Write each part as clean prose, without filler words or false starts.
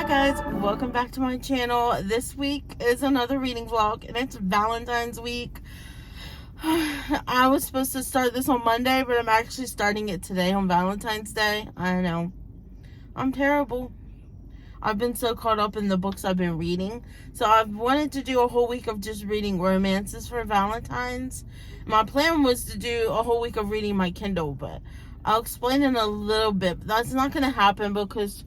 Hi guys, welcome back to my channel. This week is another reading vlog and it's Valentine's week. I was supposed to start this on Monday, but I'm actually starting it today on Valentine's Day. I know, I'm terrible. I've been so caught up in the books I've been reading. So I've wanted to do a whole week of just reading romances for Valentine's. My plan was to do a whole week of reading my Kindle, but I'll explain in a little bit. But that's not going to happen because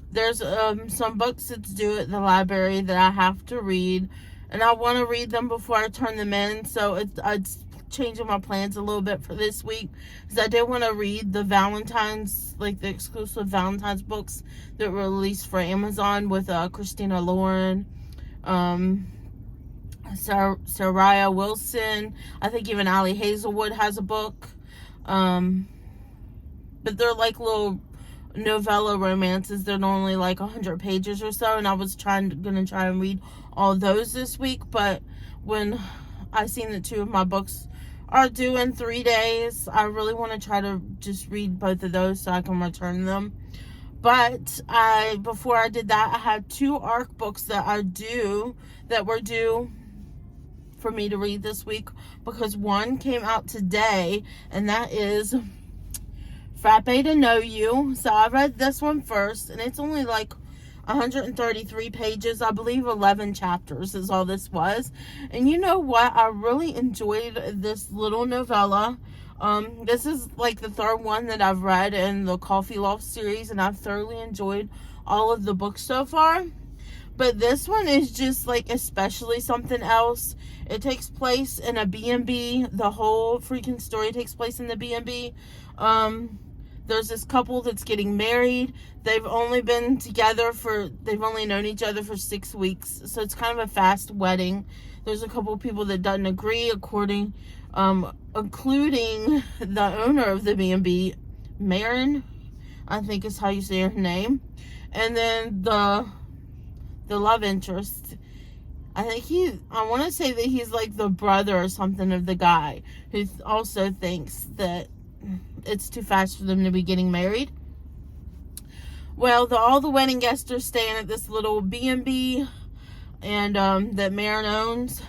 there's some books that's due at the library that I have to read, and I want to read them before I turn them in. So it's changing my plans a little bit for this week because I did want to read the Valentine's, like the exclusive Valentine's books that were released for Amazon with Christina Lauren, Saraya Wilson. I think even Allie Hazelwood has a book, but they're like little novella romances. They're normally like 100 pages or so, and I was gonna try and read all those this week, but when I seen that two of my books are due in 3 days, I really want to try to just read both of those so I can return them. But before I did that, I had two ARC books that were due for me to read this week, because one came out today, and that is Frappe to Know You. So I read this one first, and it's only like 133 pages. I believe 11 chapters is all this was. And you know what? I really enjoyed this little novella. This is like the third one that I've read in the Coffee Loft series, and I've thoroughly enjoyed all of the books so far. But this one is just like especially something else. It takes place in a B&B. The whole freaking story takes place in the B&B. There's this couple that's getting married. They've only known each other for 6 weeks. So it's kind of a fast wedding. There's a couple of people that doesn't agree, including the owner of the B&B, Marin, I think is how you say her name. And then the love interest, I want to say that he's like the brother or something of the guy who also thinks that it's too fast for them to be getting married. Well, all the wedding guests are staying at this little B&B and that Marin owns,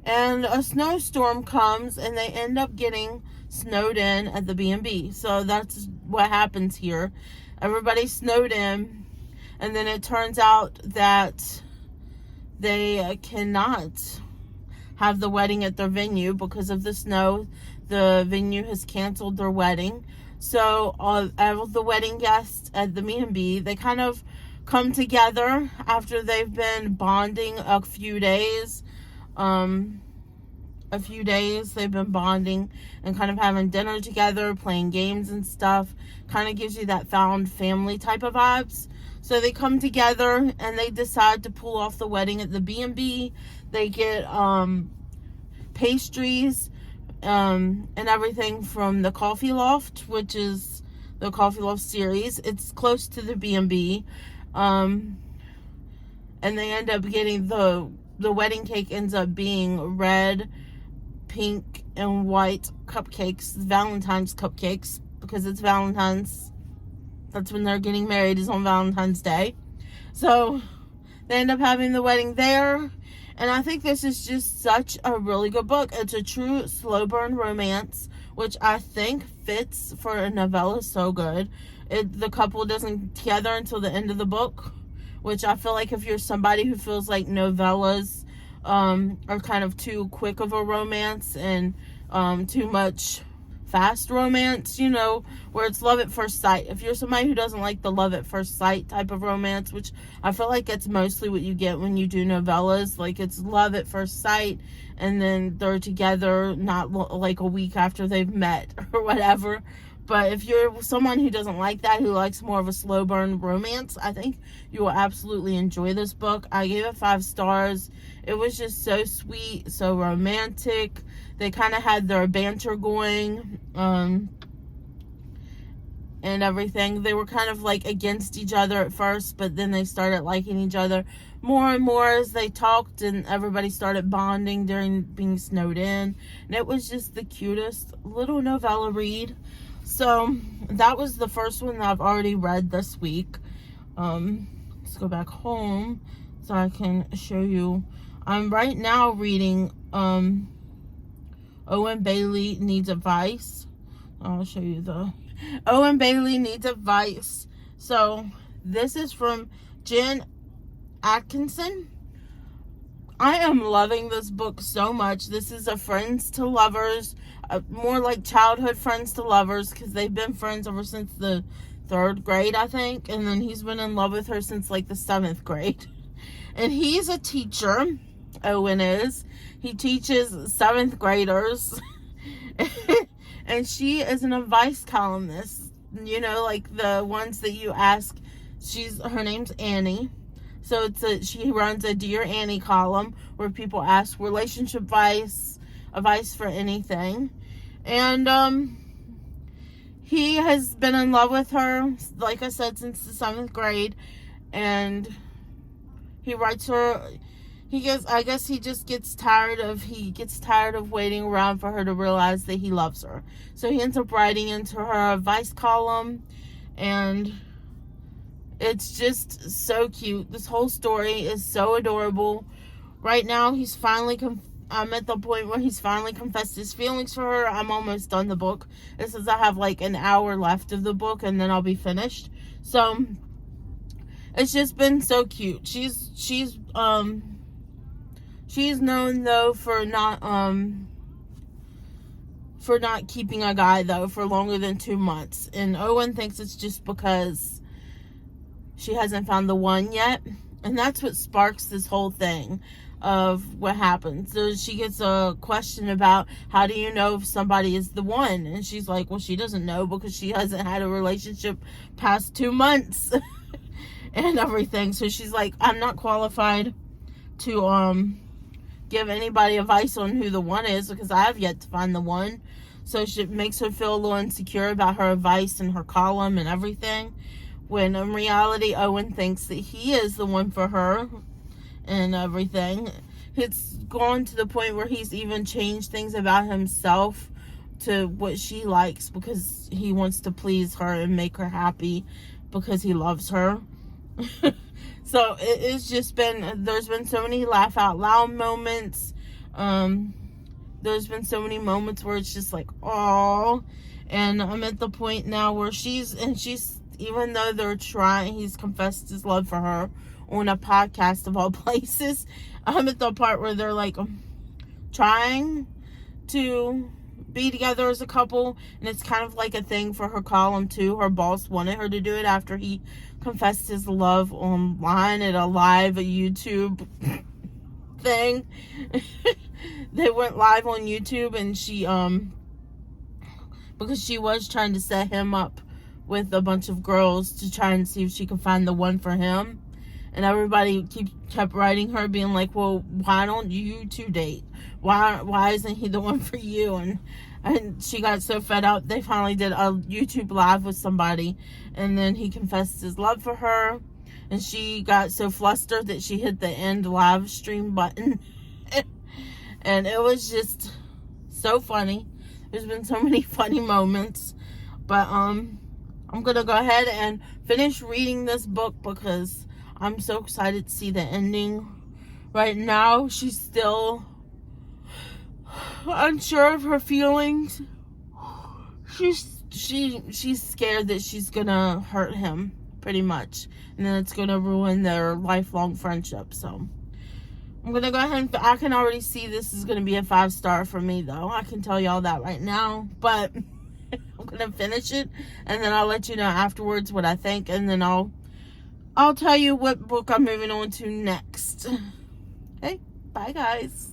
and a snowstorm comes and they end up getting snowed in at the B&B. So that's what happens here. Everybody's snowed in, and then it turns out that they cannot have the wedding at their venue because of the snow. The venue has canceled their wedding. So all the wedding guests at the B&B, they kind of come together after they've been bonding a few days. They've been bonding and kind of having dinner together, playing games and stuff. Kind of gives you that found family type of vibes. So they come together and they decide to pull off the wedding at the B&B. They get pastries and everything from the Coffee Loft, which is the Coffee Loft series. It's close to the B&B. And they end up getting the wedding cake ends up being red, pink, and white cupcakes, Valentine's cupcakes, because it's Valentine's. That's when they're getting married, is on Valentine's Day. So they end up having the wedding there. And I think this is just such a really good book. It's a true slow burn romance, which I think fits for a novella so good. The couple doesn't together until the end of the book, which I feel like if you're somebody who feels like novellas are kind of too quick of a romance and too much fast romance, where it's love at first sight. If you're somebody who doesn't like the love at first sight type of romance, which I feel like that's mostly what you get when you do novellas, like it's love at first sight and then they're together not like a week after they've met or whatever. But if you're someone who doesn't like that, who likes more of a slow burn romance, I think you will absolutely enjoy this book. I gave it 5 stars. It was just so sweet, so romantic. They kind of had their banter going and everything. They were kind of like against each other at first, but then they started liking each other more and more as they talked, and everybody started bonding during being snowed in. And it was just the cutest little novella read. So that was the first one that I've already read this week. let's go back home so I can show you. I'm right now reading Owen Bailey Needs Advice. I'll show you the Owen Bailey Needs Advice. So this is from Jen Atkinson. I am loving this book so much. This is a friends to lovers, more like childhood friends to lovers, because they've been friends ever since the 3rd grade, I think. And then he's been in love with her since like the 7th grade. And he's a teacher, Owen is. He teaches 7th graders. And she is an advice columnist. You know, like the ones that you ask. Her name's Annie. So she runs a Dear Annie column where people ask relationship advice for anything. And he has been in love with her, like I said, since the 7th grade. And he writes her, I guess he just gets tired of waiting around for her to realize that he loves her. So he ends up writing into her advice column, and it's just so cute. This whole story is so adorable. Right now, I'm at the point where he's finally confessed his feelings for her. I'm almost done the book. It says I have like an hour left of the book, and then I'll be finished. So it's just been so cute. She's known though for not keeping a guy though for longer than 2 months, and Owen thinks it's just because she hasn't found the one yet. And that's what sparks this whole thing of what happens. So she gets a question about, how do you know if somebody is the one? And she's like, well, she doesn't know because she hasn't had a relationship past 2 months and everything. So she's like, I'm not qualified to give anybody advice on who the one is because I have yet to find the one. So it makes her feel a little insecure about her advice and her column and everything, when in reality Owen thinks that he is the one for her and everything. It's gone to the point where he's even changed things about himself to what she likes because he wants to please her and make her happy because he loves her. So it's just there's been so many laugh out loud moments. There's been so many moments where it's just like, oh. And I'm at the point now where she's even though he's confessed his love for her on a podcast of all places, I'm at the part where they're like trying to be together as a couple, and it's kind of like a thing for her column too. Her boss wanted her to do it after he confessed his love online at a live YouTube thing. They went live on YouTube, and she because she was trying to set him up with a bunch of girls to try and see if she could find the one for him. And everybody kept writing her, being like, well, why don't you two date? Why isn't he the one for you? And she got so fed up, they finally did a YouTube live with somebody. And then he confessed his love for her. And she got so flustered that she hit the end live stream button. And it was just so funny. There's been so many funny moments. But I'm going to go ahead and finish reading this book because I'm so excited to see the ending. Right now, she's still unsure of her feelings. She's scared that she's gonna hurt him, pretty much, and then it's gonna ruin their lifelong friendship. So I'm gonna go ahead and I can already see this is gonna be a 5-star for me, though. I can tell y'all that right now. But I'm gonna finish it, and then I'll let you know afterwards what I think, and then I'll tell you what book I'm moving on to next. Hey, bye guys.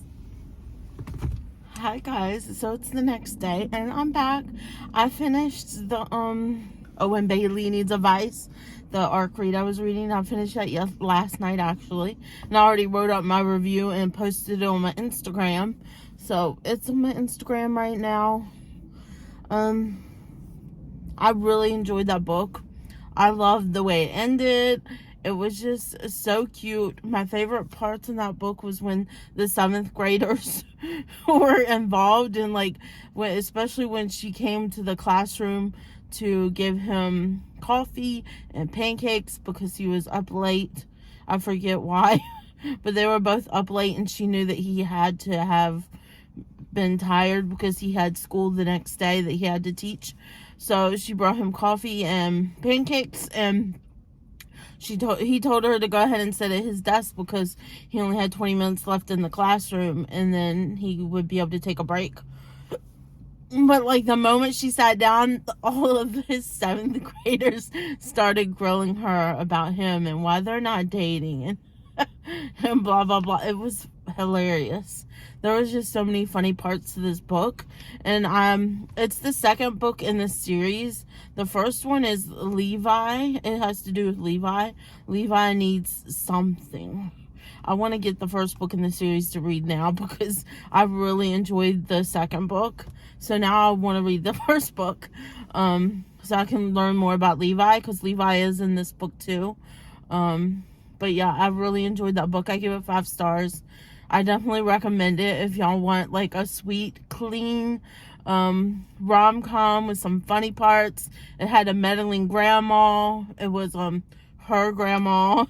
Hi guys, so it's the next day and I'm back. I finished the Owen Bailey Needs Advice, the arc read I was reading. I finished that last night actually, and I already wrote up my review and posted it on my Instagram. So it's on my Instagram right now. I really enjoyed that book. I loved the way it ended. It was just so cute. My favorite parts in that book was when the 7th graders were involved, and especially when she came to the classroom to give him coffee and pancakes because he was up late. I forget why, but they were both up late, and she knew that he had to have been tired because he had school the next day that he had to teach. So she brought him coffee and pancakes, and he told her to go ahead and sit at his desk because he only had 20 minutes left in the classroom, and then he would be able to take a break. But like the moment she sat down, all of his 7th graders started grilling her about him and why they're not dating and and blah blah blah. It was hilarious. There was just so many funny parts to this book, and it's the second book in the series. The first one is Levi. It has to do with Levi. Levi needs something. I want to get the first book in the series to read now because I really enjoyed the second book. So now I want to read the first book, so I can learn more about Levi, because Levi is in this book too. But yeah, I really enjoyed that book. I give it 5 stars. I definitely recommend it if y'all want like a sweet, clean rom-com with some funny parts. It had a meddling grandma. It was her grandma.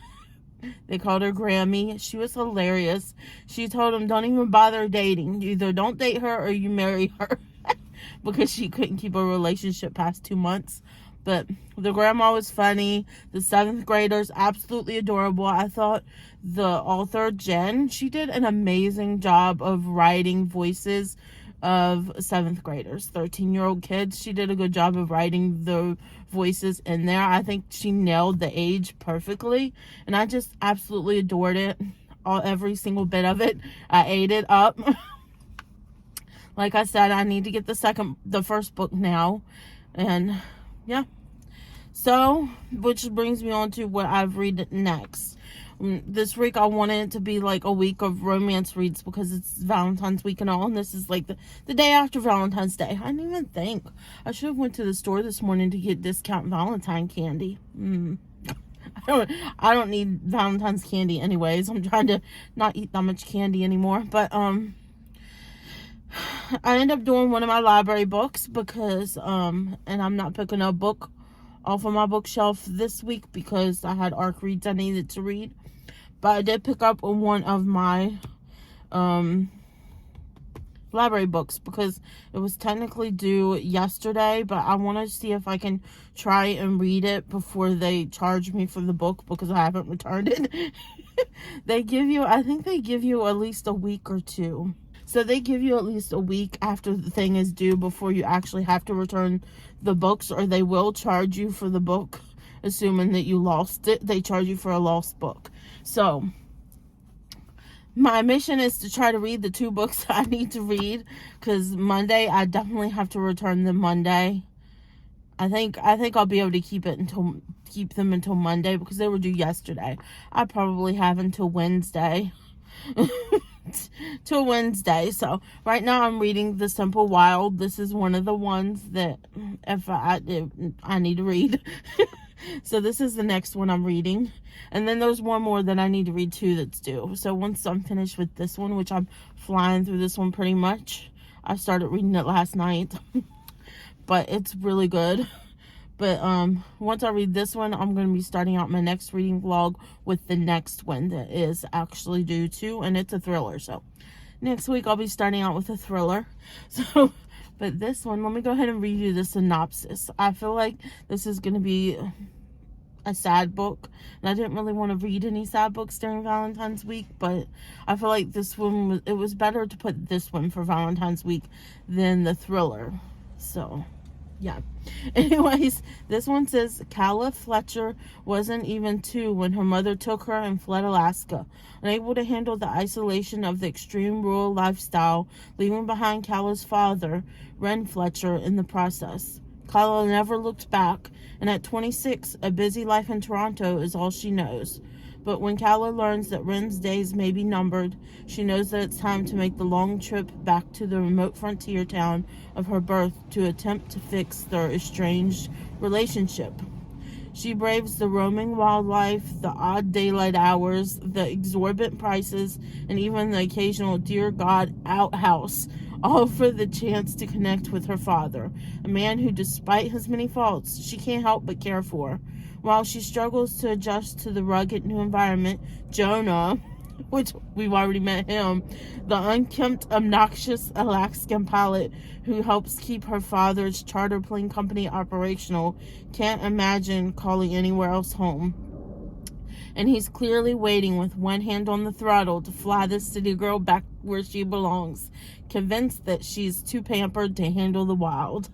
They called her Grammy. She was hilarious. She told him, don't even bother dating. You either don't date her or you marry her. Because she couldn't keep a relationship past 2 months. But the grandma was funny. The 7th graders, absolutely adorable. I thought the author, Jen, she did an amazing job of writing voices of 7th graders, 13-year-old kids. She did a good job of writing the voices in there. I think she nailed the age perfectly, and I just absolutely adored it. Every single bit of it. I ate it up. Like I said, I need to get the first book now, and yeah. So, which brings me on to what I've read next. This week I wanted it to be like a week of romance reads because it's Valentine's week and all, and this is like the day after Valentine's Day. I didn't even think. I should have went to the store this morning to get discount Valentine candy. I don't need Valentine's candy anyways. I'm trying to not eat that much candy anymore. But I ended up doing one of my library books because and I'm not picking a book off of my bookshelf this week because I had ARC reads I needed to read. But I did pick up one of my library books because it was technically due yesterday, but I want to see if I can try and read it before they charge me for the book because I haven't returned it. I think they give you at least a week or two. So they give you at least a week after the thing is due before you actually have to return the books, or they will charge you for the book, assuming that you lost it. They charge you for a lost book. So my mission is to try to read the 2 books I need to read, because Monday I definitely have to return them Monday. I think I'll be able to keep them until Monday because they were due yesterday. I probably have until Wednesday. Till Wednesday. So right now I'm reading The Simple Wild. This is one of the ones that if I need to read. So this is the next one I'm reading, and then there's one more that I need to read too that's due. So once I'm finished with this one, which I'm flying through this one pretty much, I started reading it last night. But it's really good. But once I read this one, I'm going to be starting out my next reading vlog with the next one that is actually due too, and it's a thriller. So next week I'll be starting out with a thriller. So, but this one, let me go ahead and read you the synopsis. I feel like this is going to be a sad book, and I didn't really want to read any sad books during Valentine's week, but I feel like this one, it was better to put this one for Valentine's week than the thriller. So yeah. Anyways, this one says, Calla Fletcher wasn't even 2 when her mother took her and fled Alaska, unable to handle the isolation of the extreme rural lifestyle, leaving behind Calla's father, Ren Fletcher, in the process. Calla never looked back, and at 26, a busy life in Toronto is all she knows. But when Calla learns that Ren's days may be numbered, she knows that it's time to make the long trip back to the remote frontier town of her birth to attempt to fix their estranged relationship. She braves the roaming wildlife, the odd daylight hours, the exorbitant prices, and even the occasional dear God outhouse, all for the chance to connect with her father, a man who, despite his many faults, she can't help but care for. While she struggles to adjust to the rugged new environment, Jonah, which we've already met him, the unkempt, obnoxious Alaskan pilot who helps keep her father's charter plane company operational, can't imagine calling anywhere else home. And he's clearly waiting with one hand on the throttle to fly this city girl back where she belongs, convinced that she's too pampered to handle the wild.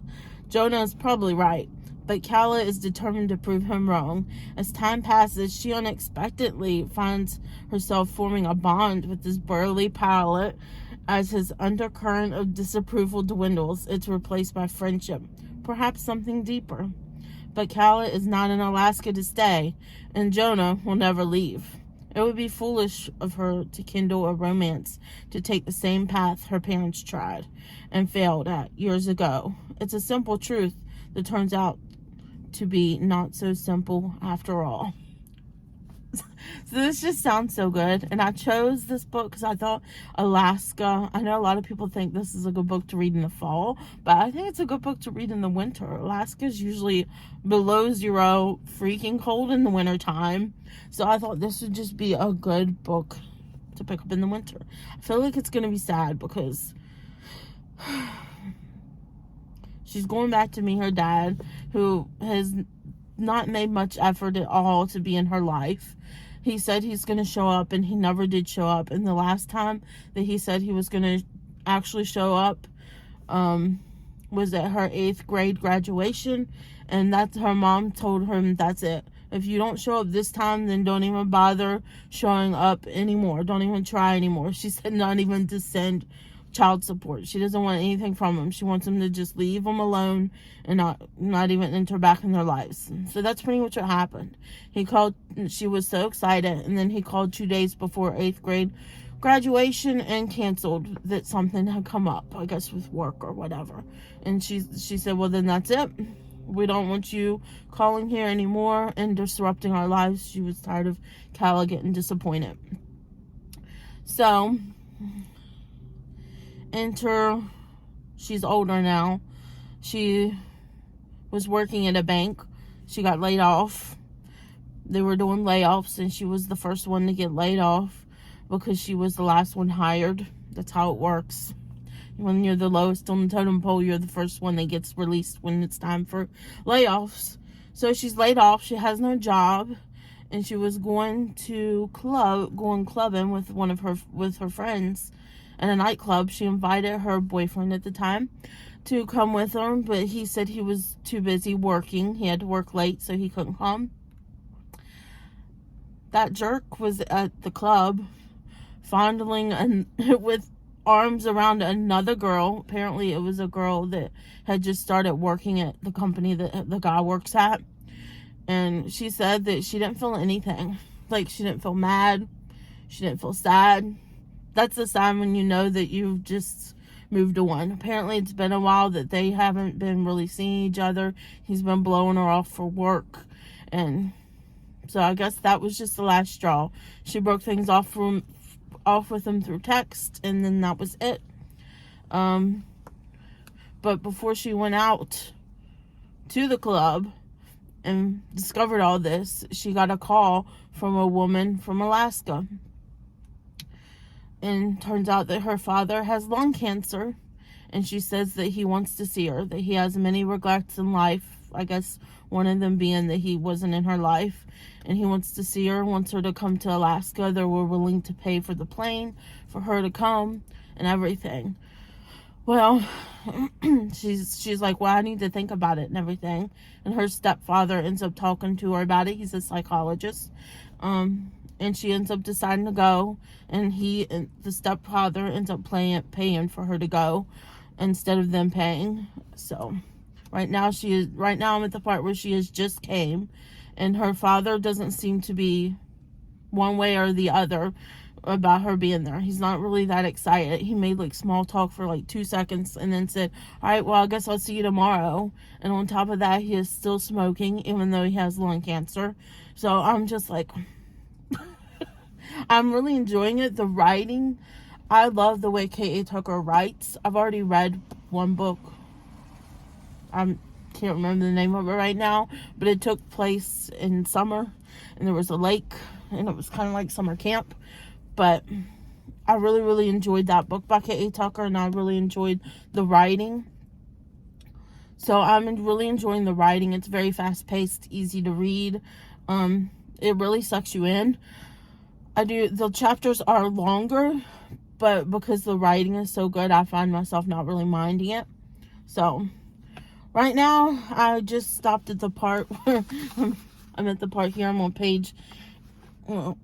Jonah is probably right, but Kala is determined to prove him wrong. As time passes, she unexpectedly finds herself forming a bond with this burly pilot. As his undercurrent of disapproval dwindles, it's replaced by friendship, perhaps something deeper. But Kala is not in Alaska to stay, and Jonah will never leave. It would be foolish of her to kindle a romance to take the same path her parents tried and failed at years ago. It's a simple truth that turns out to be not so simple after all. So this just sounds so good, and I chose this book because I thought Alaska, I know a lot of people think this is a good book to read in the fall, but I think it's a good book to read in the winter. Alaska is usually below 0, freaking cold in the winter time, so I thought this would just be a good book to pick up in the winter. I feel like it's going to be sad because she's going back to meet her dad, who has not made much effort at all to be in her life. He said he's going to show up, and he never did show up. And the last time that he said he was going to actually show up was at her 8th grade graduation, and that's her mom told him, that's it. If you don't show up this time, then don't even bother showing up anymore. Don't even try anymore. She said not even to send child support. She doesn't want anything from him. She wants him to just leave them alone and not even enter back in their lives. So that's pretty much what happened. He called, she was so excited, and then he called 2 days before 8th grade graduation and canceled that something had come up, I guess with work or whatever. And she said, well, then that's it. We don't want you calling here anymore and disrupting our lives. She was tired of Kala getting disappointed. So enter, she's older now. She was working at a bank. She got laid off. They were doing layoffs, and she was the first one to get laid off because she was the last one hired. That's how it works. When you're the lowest on the totem pole, you're the first one that gets released when it's time for layoffs. So she's laid off. She has no job, and she was going clubbing with her friends at a nightclub. She invited her boyfriend at the time to come with her, but he said he was too busy working. He had to work late, so he couldn't come. That jerk was at the club fondling with arms around another girl. Apparently it was a girl that had just started working at the company that the guy works at, and she said that she didn't feel anything. Like, she didn't feel mad, she didn't feel sad. That's a sign when you know that you've just moved on. Apparently it's been a while that they haven't been really seeing each other. He's been blowing her off for work, and so I guess that was just the last straw. She broke things off with him through text, and then that was it. But before she went out to the club and discovered all this, she got a call from a woman from Alaska. And turns out that her father has lung cancer, and she says that he wants to see her, that he has many regrets in life. I guess one of them being that he wasn't in her life, and he wants to see her, wants her to come to Alaska. They were willing to pay for the plane for her to come and everything. Well, she's like, well, I need to think about it and everything. And her stepfather ends up talking to her about it. He's a psychologist. And she ends up deciding to go, and the stepfather ends up paying for her to go instead of them paying. So right now I'm at the part where she has just came, and her father doesn't seem to be one way or the other about her being there. He's not really that excited. He made like small talk for like 2 seconds and then said, all right, well, I guess I'll see you tomorrow. And on top of that, he is still smoking, even though he has lung cancer. So I'm just like, I'm really enjoying it. The writing, I love the way K.A. Tucker writes. I've already read one book. I can't remember the name of it right now, but it took place in summer, and there was a lake, and it was kind of like summer camp. But I really, really enjoyed that book by K.A. Tucker, and I really enjoyed the writing. So I'm really enjoying the writing. It's very fast-paced, easy to read. It really sucks you in. The chapters are longer, but because the writing is so good, I find myself not really minding it. So right now, I just stopped at the part where I'm at the part here. I'm on page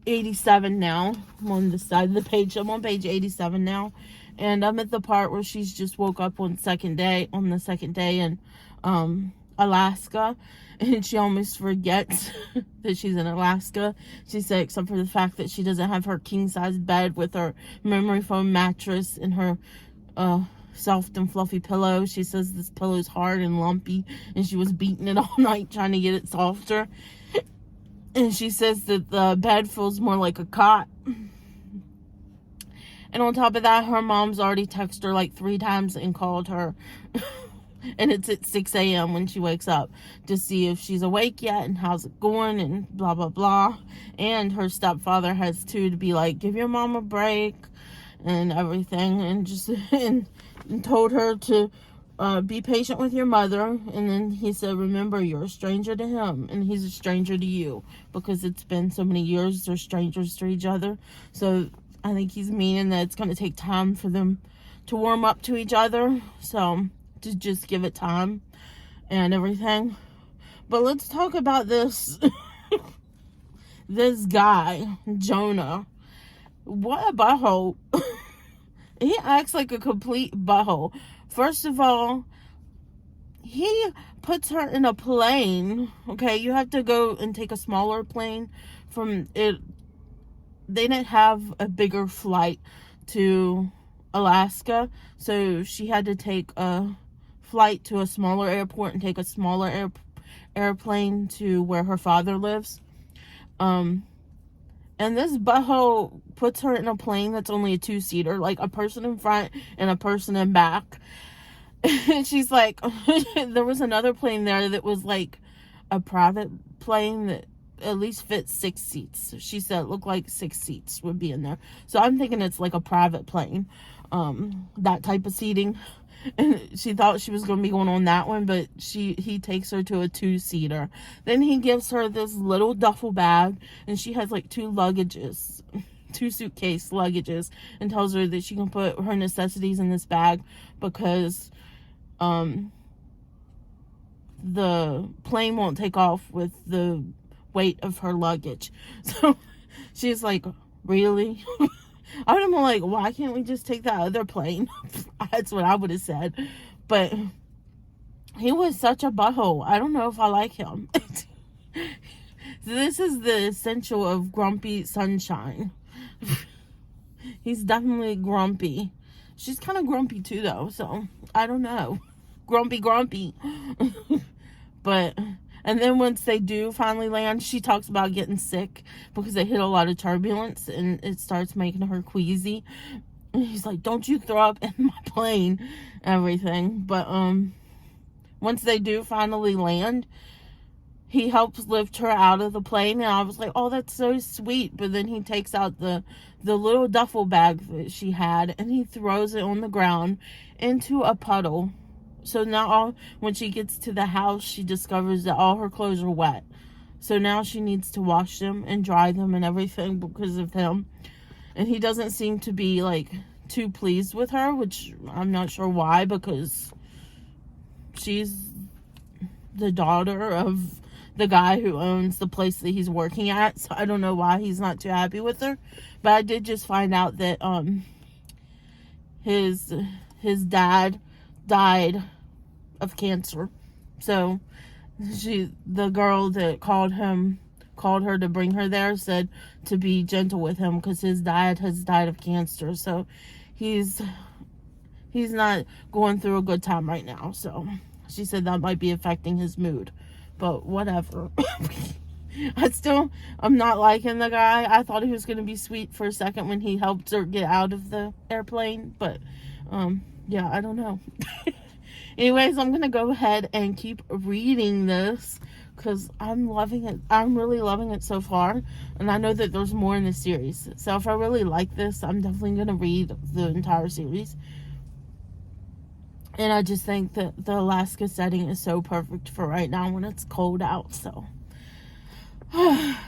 87 now. I'm on the side of the page. I'm on page 87 now. And I'm at the part where she's just woke up on the second day in Alaska. And she almost forgets that she's in Alaska. She said, except for the fact that she doesn't have her king-size bed with her memory foam mattress and her soft and fluffy pillow. She says this pillow's hard and lumpy, and she was beating it all night trying to get it softer. And she says that the bed feels more like a cot. And on top of that, her mom's already texted her like 3 times and called her. And it's at 6 a.m. when she wakes up to see if she's awake yet and how's it going and blah, blah, blah. And her stepfather has to be like, give your mom a break and everything. And just and told her to be patient with your mother. And then he said, remember, you're a stranger to him and he's a stranger to you, because it's been so many years. They're strangers to each other. So I think he's meaning that it's going to take time for them to warm up to each other. So to just give it time and everything. But let's talk about this this guy, Jonah. What a butthole. He acts like a complete butthole. First of all, he puts her in a plane. Okay, you have to go and take a smaller plane from it. They didn't have a bigger flight to Alaska, so she had to take a flight to a smaller airport and take a smaller airplane to where her father lives. And this butthole puts her in a plane that's only a 2-seater, like a person in front and a person in back. And she's like, there was another plane there that was like a private plane that at least fits 6 seats. She said it looked like 6 seats would be in there. So I'm thinking it's like a private plane, that type of seating. And she thought she was going to be going on that one, but he takes her to a 2-seater. Then he gives her this little duffel bag, and she has like 2 suitcase luggages, and tells her that she can put her necessities in this bag because the plane won't take off with the weight of her luggage. So she's like, really? I'm like, why can't we just take that other plane? That's what I would have said. But he was such a butthole. I don't know if I like him. This is the essential of grumpy sunshine. He's definitely grumpy. She's kind of grumpy too, though. So I don't know. Grumpy. But and then once they do finally land, she talks about getting sick because they hit a lot of turbulence and it starts making her queasy. And he's like, don't you throw up in my plane, everything. But once they do finally land, he helps lift her out of the plane. And I was like, oh, that's so sweet. But then he takes out the little duffel bag that she had and he throws it on the ground into a puddle. So now when she gets to the house, she discovers that all her clothes are wet. So now she needs to wash them and dry them and everything because of him. And he doesn't seem to be like too pleased with her, which I'm not sure why, because she's the daughter of the guy who owns the place that he's working at. So I don't know why he's not too happy with her. But I did just find out that his dad died of cancer. So the girl that called her to bring her there said to be gentle with him because his dad has died of cancer. So he's not going through a good time right now. So she said that might be affecting his mood, but whatever. I'm not liking the guy. I thought he was going to be sweet for a second when he helped her get out of the airplane, but yeah, I don't know. Anyways, I'm going to go ahead and keep reading this because I'm loving it. I'm really loving it so far, and I know that there's more in the series. So if I really like this, I'm definitely going to read the entire series. And I just think that the Alaska setting is so perfect for right now when it's cold out. So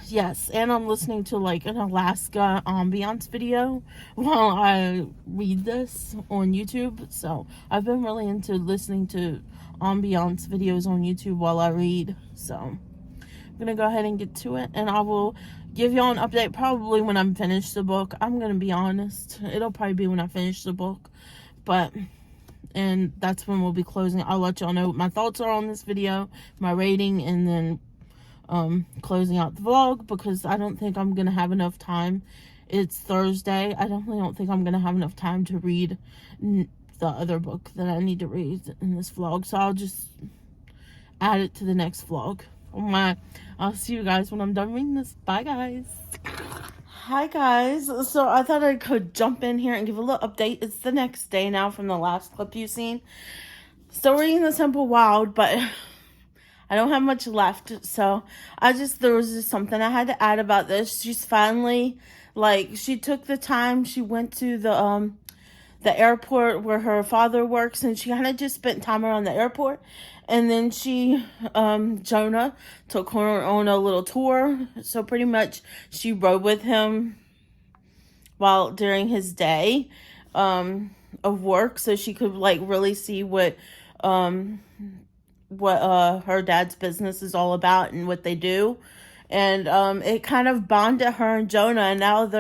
yes, and I'm listening to like an Alaska ambiance video while I read this on YouTube. So I've been really into listening to ambiance videos on YouTube while I read. So I'm gonna go ahead and get to it, and I will give y'all an update probably when I'm finished the book. I'm gonna be honest, it'll probably be when I finish the book, and that's when we'll be closing. I'll let y'all know what my thoughts are on this video, my rating, and then closing out the vlog, because I don't think I'm gonna have enough time. It's Thursday. I definitely don't think I'm gonna have enough time to read the other book that I need to read in this vlog, so I'll just add it to the next vlog. I'll see you guys when I'm done reading this. Bye, guys. Hi, guys. So I thought I could jump in here and give a little update. It's the next day now from the last clip you've seen. Still reading The Simple Wild, but I don't have much left. So there was just something I had to add about this. She's finally, she took the time. She went to the airport where her father works, and she kind of just spent time around the airport. And then Jonah took her on a little tour. So pretty much she rode with him during his day of work, so she could really see what her dad's business is all about and what they do. And it kind of bonded her and Jonah, and now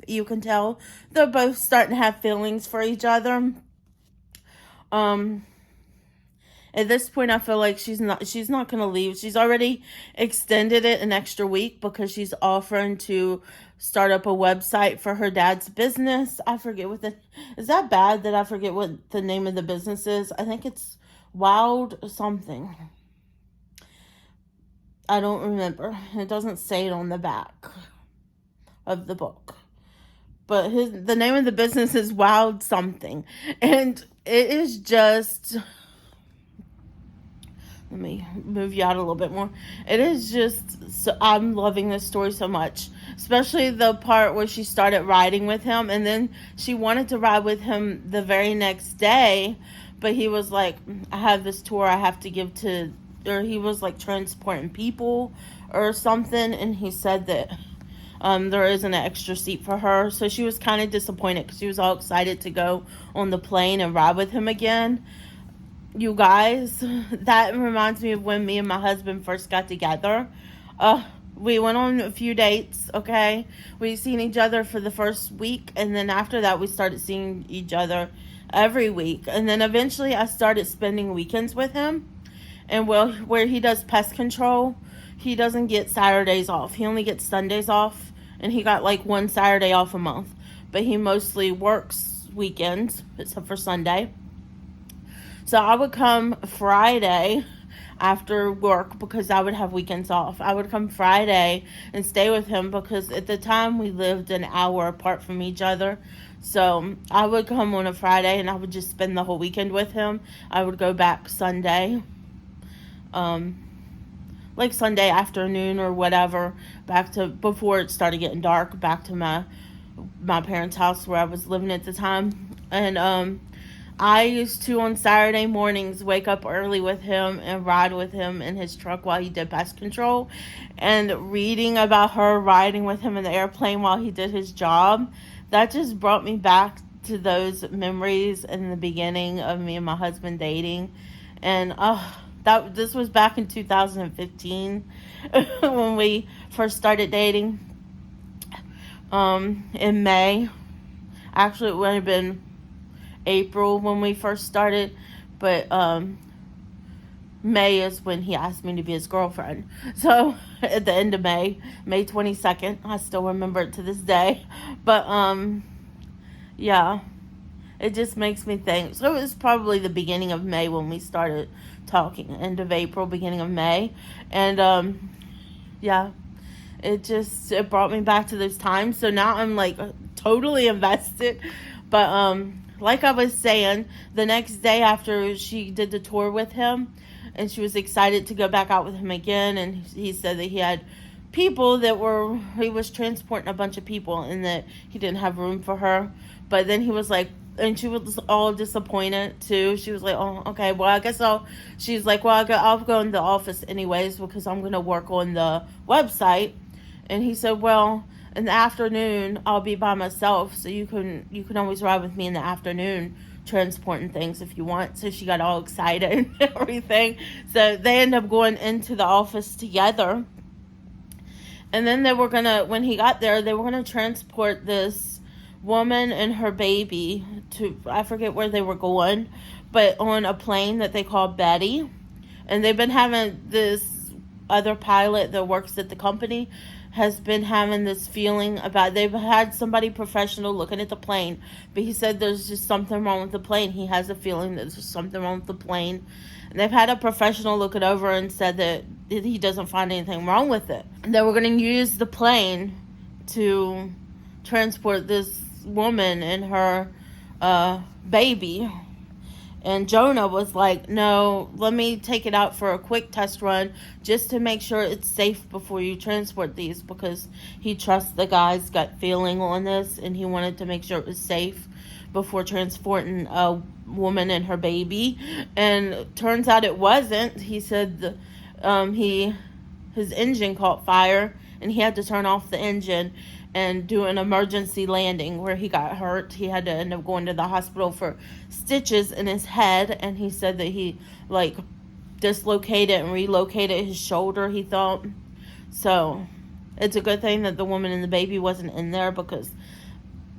you can tell they're both starting to have feelings for each other. At this point, I feel like she's not going to leave. She's already extended it an extra week because she's offering to start up a website for her dad's business. I forget is that bad that I forget what the name of the business is? I think it's Wild something. I don't remember. It doesn't say it on the back of the book. But the name of the business is Wild something. And it is just... Let me move you out a little bit more. It is just... I'm loving this story so much. Especially the part where she started riding with him. And then she wanted to ride with him the very next day. But he was like, I have this tour I have to give to... Or he was transporting people or something. And he said that there isn't an extra seat for her. So she was kind of disappointed because she was all excited to go on the plane and ride with him again. You guys, that reminds me of when me and my husband first got together. We went on a few dates, okay? We seen each other for the first week, and then after that we started seeing each other every week. And then eventually I started spending weekends with him. And where he does pest control, he doesn't get Saturdays off. He only gets Sundays off, and he got one Saturday off a month. But he mostly works weekends, except for Sunday. So I would come Friday after work because I would have weekends off. I would come Friday and stay with him because at the time we lived an hour apart from each other. So I would come on a Friday and I would just spend the whole weekend with him. I would go back Sunday, Sunday afternoon or whatever, back to before it started getting dark, back to my parents' house where I was living at the time. And I used to, on Saturday mornings, wake up early with him and ride with him in his truck while he did pest control. And reading about her riding with him in the airplane while he did his job, that just brought me back to those memories in the beginning of me and my husband dating. And this was back in 2015 when we first started dating. In May. Actually, it would have been April when we first started, but May is when he asked me to be his girlfriend. So at the end of May 22nd, I still remember it to this day. But yeah, it just makes me think. So it was probably the beginning of May when we started talking, end of April, beginning of May. And Yeah. It brought me back to those times. So now I'm like totally invested. But like I was saying, the next day after she did the tour with him, and she was excited to go back out with him again, and he said that he had people he was transporting a bunch of people, and that he didn't have room for her. But then he was like, and she was all disappointed too. She was like, "Oh, okay. Well, I guess I'll." She's like, "Well, I'll go in the office anyways because I'm gonna work on the website." And he said, "Well, in the afternoon I'll be by myself, so you can always ride with me in the afternoon, transporting things if you want." So she got all excited and everything. So they ended up going into the office together. And then when he got there, they were gonna transport this woman and her baby to, I forget where they were going, but on a plane that they call Betty. And they've been having this other pilot that works at the company has been having this feeling about, they've had somebody professional looking at the plane, but he said there's just something wrong with the plane. He has a feeling that there's something wrong with the plane. And they've had a professional look it over and said that he doesn't find anything wrong with it. They were going to use the plane to transport this woman and her baby. And Jonah was like, "No, let me take it out for a quick test run just to make sure it's safe before you transport these," because he trusts the guy's gut feeling on this, and he wanted to make sure it was safe before transporting a woman and her baby. And turns out it wasn't. He said his engine caught fire, and he had to turn off the engine and do an emergency landing where he got hurt. He had to end up going to the hospital for stitches in his head, and he said that he like dislocated and relocated his shoulder, he thought. So it's a good thing that the woman and the baby wasn't in there, because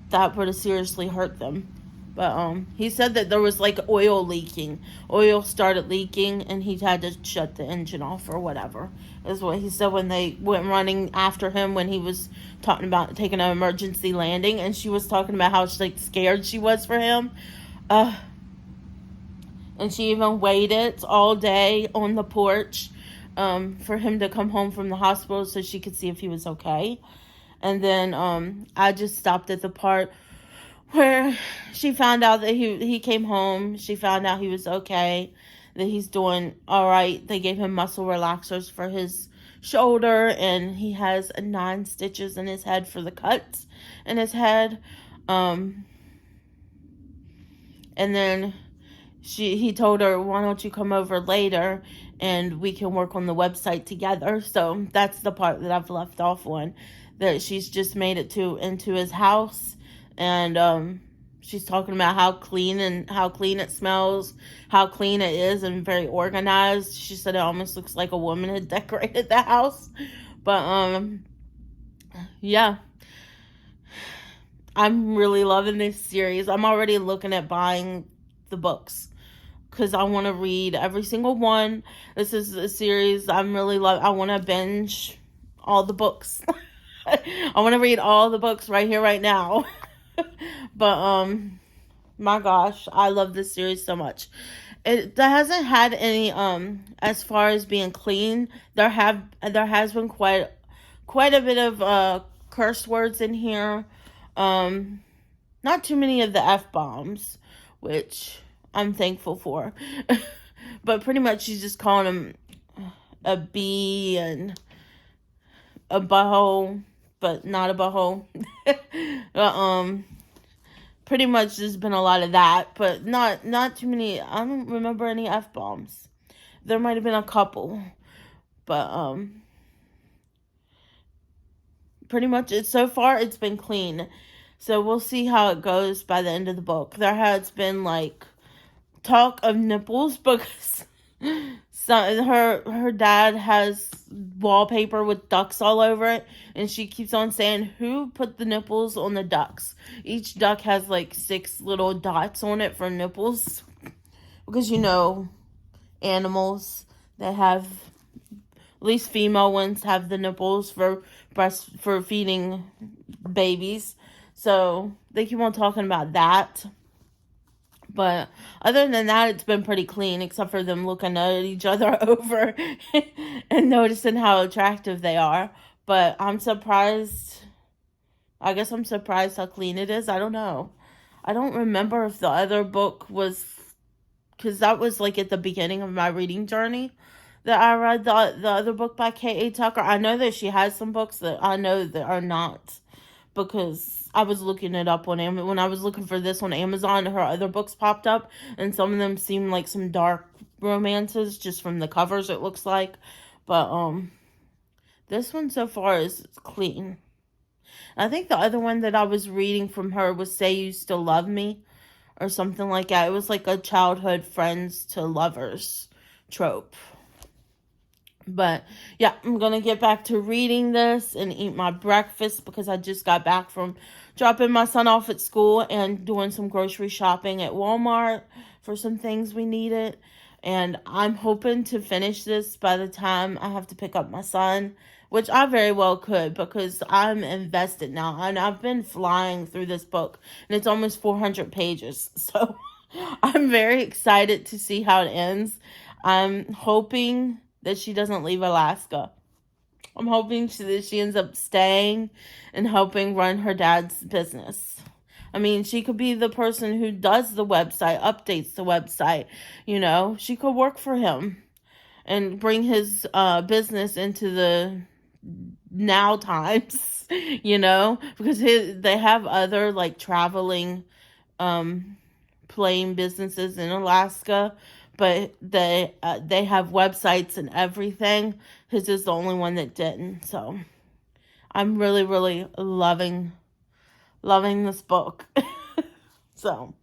that would have seriously hurt them. But he said that there was like oil leaking. Oil started leaking, and he had to shut the engine off or whatever, is what he said when they went running after him when he was talking about taking an emergency landing. And she was talking about how like scared she was for him. And she even waited all day on the porch for him to come home from the hospital so she could see if he was okay. And then I just stopped at the part where she found out that he came home. She found out he was okay, that he's doing all right. They gave him muscle relaxers for his shoulder, and he has 9 stitches in his head for the cuts in his head. And then he told her, "Why don't you come over later and we can work on the website together?" So that's the part that I've left off on, that she's just made it into his house. And she's talking about how clean it smells, how clean it is, and very organized. She said it almost looks like a woman had decorated the house. But yeah, I'm really loving this series. I'm already looking at buying the books because I want to read every single one. This is a series I'm really I want to binge all the books. I want to read all the books right here, right now. But my gosh, I love this series so much. It hasn't had any as far as being clean. There has been quite a bit of curse words in here. Not too many of the F-bombs, which I'm thankful for. But pretty much she's just calling him a bee and a butthole, but not a butthole. Pretty much there's been a lot of that, but not too many. I don't remember any F-bombs. There might have been a couple, but pretty much so far it's been clean. So we'll see how it goes by the end of the book. There has been like talk of nipples because her dad has wallpaper with ducks all over it, and she keeps on saying, "Who put the nipples on the ducks?" Each duck has like 6 little dots on it for nipples, because animals that have, at least female ones, have the nipples for feeding babies. So they keep on talking about that. But other than that, it's been pretty clean, except for them looking at each other over and noticing how attractive they are. But I'm surprised. I guess I'm surprised how clean it is. I don't know. I don't remember if the other book was, because that was like at the beginning of my reading journey that I read the other book by K.A. Tucker. I know that she has some books that I know that are not, because I was looking it up on Amazon. When I was looking for this on Amazon, her other books popped up, and some of them seem like some dark romances just from the covers, it looks like. But this one so far is clean. I think the other one that I was reading from her was Say You Still Love Me or something like that. It was like a childhood friends to lovers trope. But yeah, I'm gonna get back to reading this and eat my breakfast because I just got back from dropping my son off at school and doing some grocery shopping at Walmart for some things we needed. And I'm hoping to finish this by the time I have to pick up my son, which I very well could because I'm invested now. And I've been flying through this book, and it's almost 400 pages. So I'm very excited to see how it ends. I'm hoping that she doesn't leave Alaska. I'm hoping that she ends up staying and helping run her dad's business. I mean, she could be the person who does the website, updates the website. You know, she could work for him and bring his business into the now times, you know, because they have other like traveling plane businesses in Alaska, but they have websites and everything. His is the only one that didn't. So I'm really, really loving this book. So,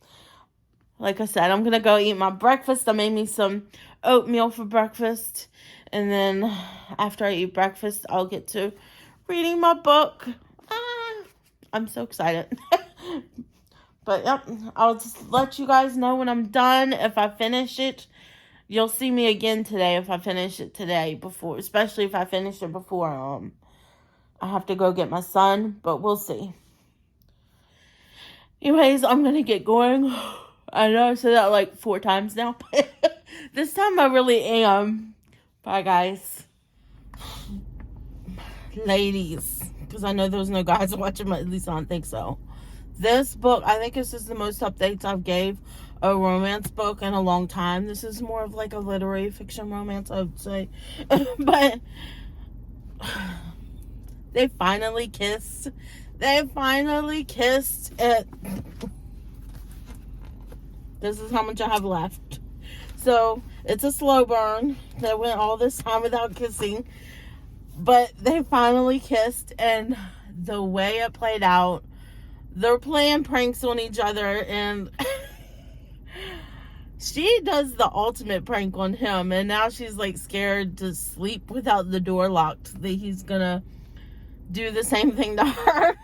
like I said, I'm gonna go eat my breakfast. I made me some oatmeal for breakfast, and then after I eat breakfast, I'll get to reading my book. I'm so excited. But yep, I'll just let you guys know when I'm done. If I finish it, you'll see me again today if I finish it today, before, especially if I finish it before I have to go get my son, but we'll see. Anyways, I'm gonna get going. I know I said that like 4 times now, but this time I really am. Bye, guys. Ladies, because I know there's no guys watching, but at least I don't think so. This book, I think this is the most updates I've gave a romance book in a long time. This is more of like a literary fiction romance, I would say. But they finally kissed. They finally kissed. This is how much I have left. So, it's a slow burn. They went all this time without kissing. But they finally kissed, and the way it played out, they're playing pranks on each other, and she does the ultimate prank on him, and now she's like scared to sleep without the door locked, that he's gonna do the same thing to her.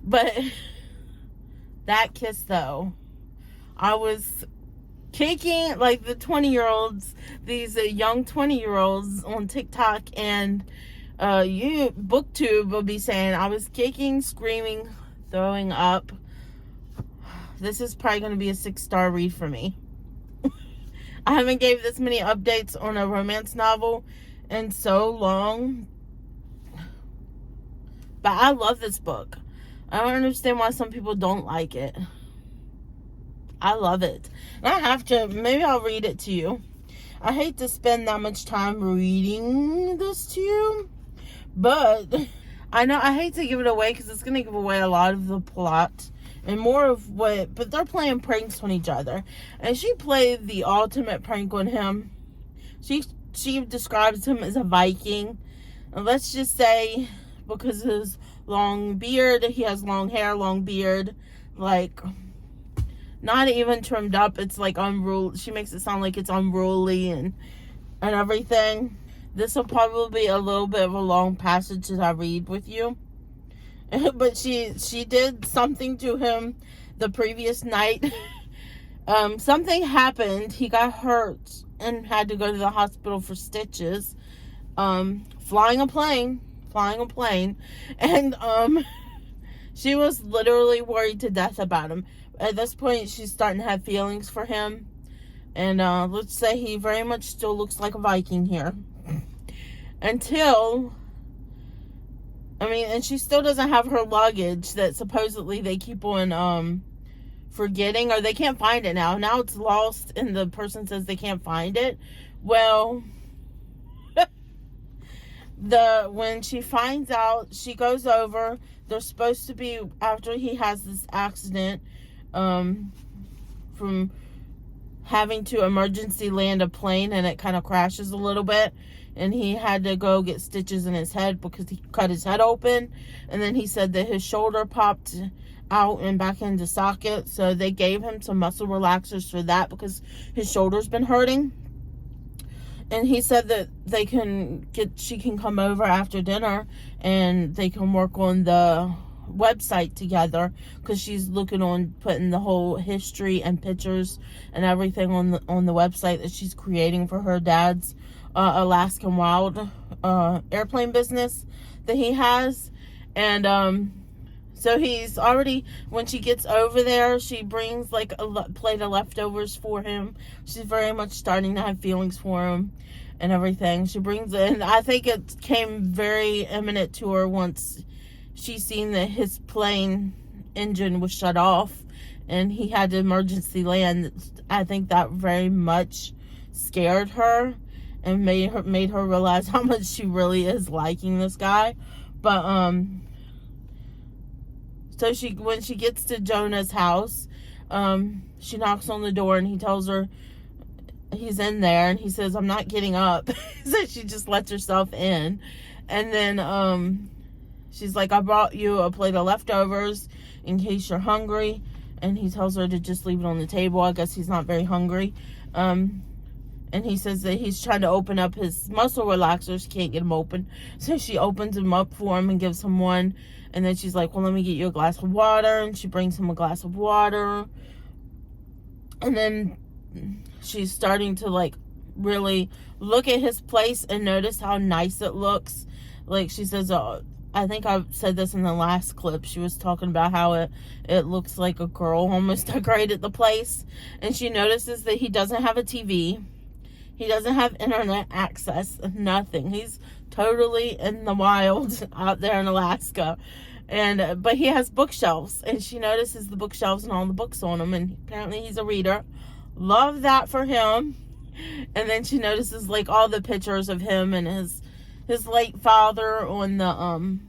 But that kiss, though, I was kicking like the 20-year-olds, these young 20-year-olds on TikTok and booktube will be saying I was kicking, screaming, throwing up. This is probably going to be a 6-star read for me. I haven't gave this many updates on a romance novel in so long, but I love this book. I don't understand why some people don't like it. I love it. I have to, maybe I'll read it to you. I hate to spend that much time reading this to you, but I know I hate to give it away because it's going to give away a lot of the plot and more of what, but they're playing pranks on each other. And she played the ultimate prank on him. She describes him as a Viking. And let's just say, because of his long beard, he has long hair, long beard, like not even trimmed up. It's like unruly. She makes it sound like it's unruly and everything. This will probably be a little bit of a long passage that I read with you. But she did something to him the previous night. Something happened. He got hurt and had to go to the hospital for stitches. Flying a plane. And she was literally worried to death about him. At this point, she's starting to have feelings for him. And let's say he very much still looks like a Viking here. Until, and she still doesn't have her luggage that supposedly they keep on forgetting, or they can't find it now. Now it's lost and the person says they can't find it. Well, when she finds out, she goes over. They're supposed to be, after he has this accident, from having to emergency land a plane, and it kind of crashes a little bit, and he had to go get stitches in his head because he cut his head open. And then he said that his shoulder popped out and back into socket, so they gave him some muscle relaxers for that because his shoulder's been hurting. And he said that she can come over after dinner and they can work on the website together, because she's looking on putting the whole history and pictures and everything on the website that she's creating for her dad's Alaskan Wild airplane business that he has. And so he's already, when she gets over there, she brings like a plate of leftovers for him. She's very much starting to have feelings for him and everything. She brings it, and I think it came very imminent to her once she seen that his plane engine was shut off and he had to emergency land. I think that very much scared her and made her realize how much she really is liking this guy. But so when she gets to Jonah's house, she knocks on the door and he tells her he's in there, and he says, "I'm not getting up." So she just lets herself in. And then she's like, "I brought you a plate of leftovers in case you're hungry." And he tells her to just leave it on the table. I guess he's not very hungry. And he says that he's trying to open up his muscle relaxers. Can't get them open. So she opens them up for him and gives him one. And then she's like, "Well, let me get you a glass of water." And she brings him a glass of water. And then she's starting to like really look at his place and notice how nice it looks. Like she says, I think I said this in the last clip. She was talking about how it looks like a girl almost decorated the place. And she notices that he doesn't have a TV. He doesn't have internet access. Nothing. He's totally in the wild out there in Alaska. But he has bookshelves. And she notices the bookshelves and all the books on them. And apparently he's a reader. Love that for him. And then she notices like all the pictures of him and his late father on the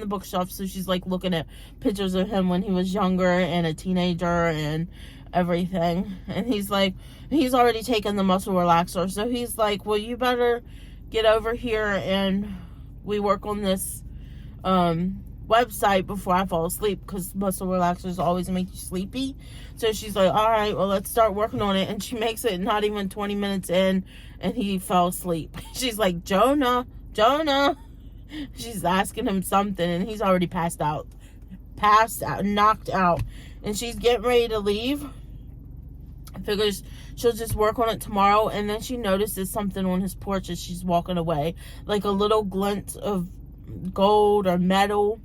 bookshelf. So she's like looking at pictures of him when he was younger and a teenager and everything. And he's already taken the muscle relaxer. So he's like, "Well, you better get over here and we work on this website before I fall asleep, because muscle relaxers always make you sleepy." So she's like, "All right, well, let's start working on it." And she makes it not even 20 minutes in and he fell asleep. She's like, Jonah. She's asking him something and he's already passed out, knocked out. And she's getting ready to leave. Figures she'll just work on it tomorrow. And then she notices something on his porch as she's walking away, like a little glint of gold or metal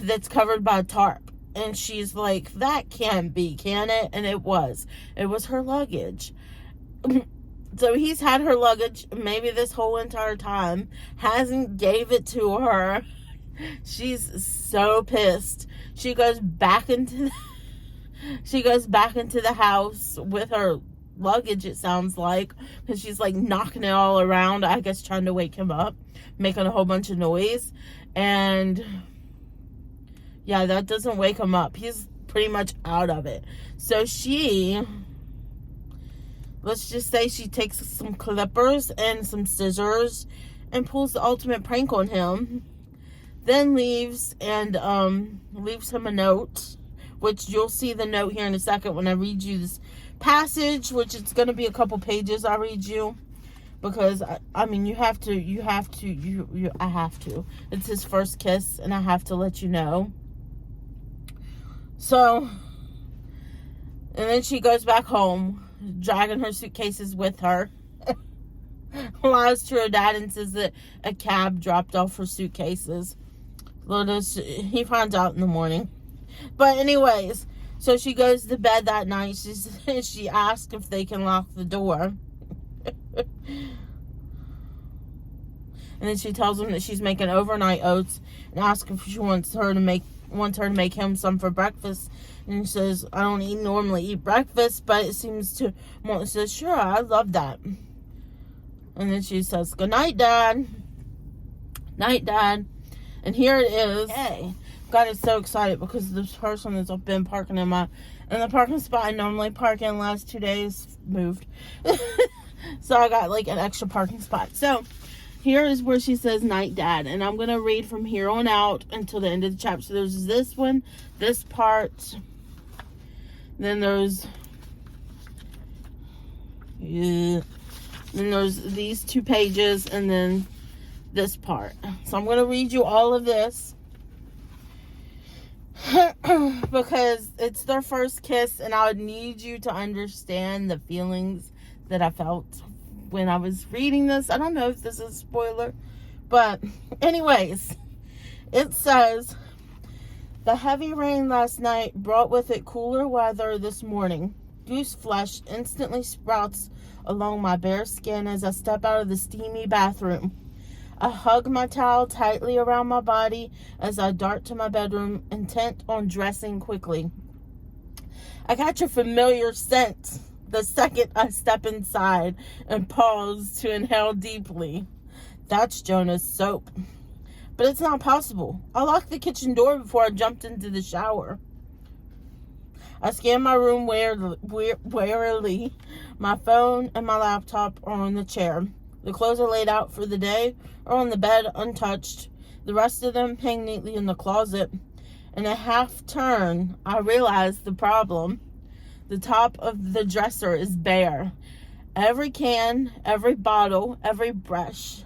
that's covered by a tarp. And she's like, "That can't be, can it?" And it was her luggage. So he's had her luggage maybe this whole entire time, hasn't gave it to her. She's so pissed. She goes back into the house with her luggage, it sounds like, because she's like knocking it all around, I guess trying to wake him up, making a whole bunch of noise. And yeah, that doesn't wake him up. He's pretty much out of it. So let's just say she takes some clippers and some scissors and pulls the ultimate prank on him. Then leaves and leaves him a note, which you'll see the note here in a second when I read you this passage, which it's going to be a couple pages I read you, because I have to. It's his first kiss and I have to let you know. So, and then she goes back home, dragging her suitcases with her. Lies to her dad and says that a cab dropped off her suitcases. He finds out in the morning. But anyways, so she goes to bed that night. She asks if they can lock the door. And then she tells him that she's making overnight oats and asks if she wants her to make him some for breakfast. And he says, I don't normally eat breakfast, but it seems to... Mom says, sure, I love that. And then she says, good night, Dad. Night, Dad. And here it is. Hey, God is so excited because this person has been parking in the parking spot I normally park in. Last 2 days moved. So I got like an extra parking spot. So here is where she says, night, Dad. And I'm going to read from here on out until the end of the chapter. So there's this one, this part. Then there's... Then there's these 2 pages. And then this part. So I'm going to read you all of this. Because it's their first kiss. And I would need you to understand the feelings that I felt when I was reading this. I don't know if this is a spoiler, but anyways, it says, the heavy rain last night brought with it cooler weather this morning. Goose flesh instantly sprouts along my bare skin as I step out of the steamy bathroom. I hug my towel tightly around my body as I dart to my bedroom, intent on dressing quickly. I catch a familiar scent the second I step inside and pause to inhale deeply. That's Jonah's soap. But it's not possible. I locked the kitchen door before I jumped into the shower. I scan my room warily. My phone and my laptop are on the chair. The clothes are laid out for the day or on the bed untouched. The rest of them hang neatly in the closet. In a half turn, I realize the problem. The top of the dresser is bare. Every can, every bottle, every brush,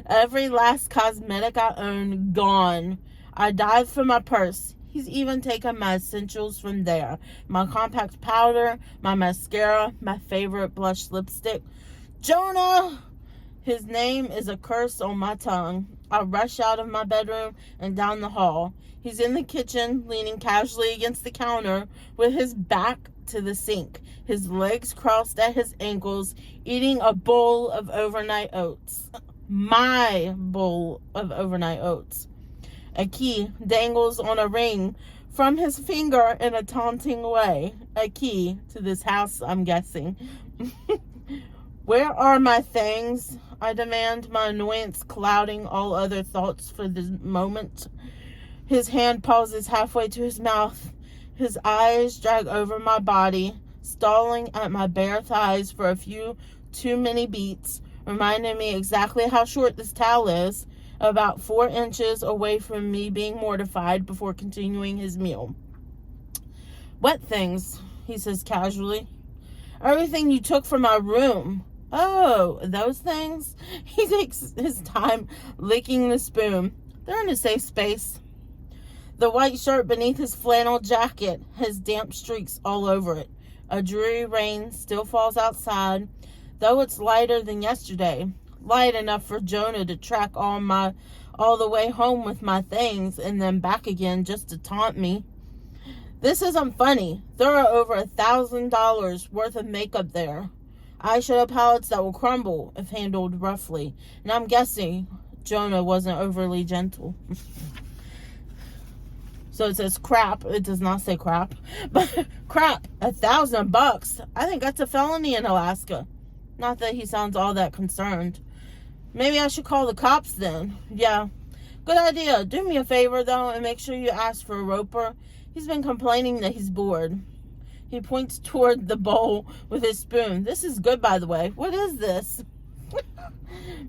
every last cosmetic I own, gone. I dive for my purse. He's even taken my essentials from there. My compact powder, my mascara, my favorite blush lipstick. Jonah! His name is a curse on my tongue. I rush out of my bedroom and down the hall. He's in the kitchen, leaning casually against the counter with his back to the sink, his legs crossed at his ankles, eating a bowl of overnight oats. My bowl of overnight oats. A key dangles on a ring from his finger in a taunting way. A key to this house, I'm guessing. Where are my things? I demand, my annoyance clouding all other thoughts for the moment. His hand pauses halfway to his mouth. His eyes drag over my body, stalling at my bare thighs for a few too many beats, reminding me exactly how short this towel is, about 4 inches away from me being mortified before continuing his meal. Wet things, he says casually. Everything you took from my room. Oh, those things? He takes his time licking the spoon. They're in a safe space. The white shirt beneath his flannel jacket has damp streaks all over it. A dreary rain still falls outside, though it's lighter than yesterday. Light enough for Jonah to track all the way home with my things and then back again just to taunt me. This isn't funny. There are over $1,000 worth of makeup there. Eyeshadow palettes that will crumble if handled roughly. And I'm guessing Jonah wasn't overly gentle. So it says crap. It does not say crap. But crap, $1,000. I think that's a felony in Alaska. Not that he sounds all that concerned. Maybe I should call the cops then. Yeah. Good idea. Do me a favor though and make sure you ask for a roper. He's been complaining that he's bored. He points toward the bowl with his spoon. This is good, by the way. What is this?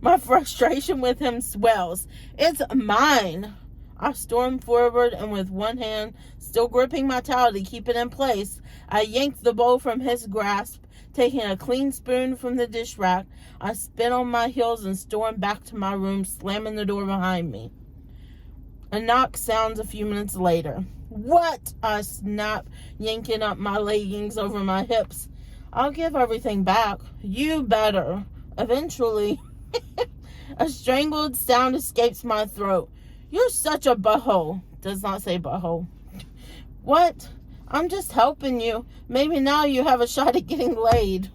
My frustration with him swells. It's mine. I storm forward and with one hand still gripping my towel to keep it in place, I yank the bowl from his grasp. Taking a clean spoon from the dish rack, I spin on my heels and storm back to my room, slamming the door behind me. A knock sounds a few minutes later. What? I snap, yanking up my leggings over my hips. I'll give everything back. You better. Eventually, a strangled sound escapes my throat. You're such a butthole. Does not say butthole. What? I'm just helping you. Maybe now you have a shot at getting laid.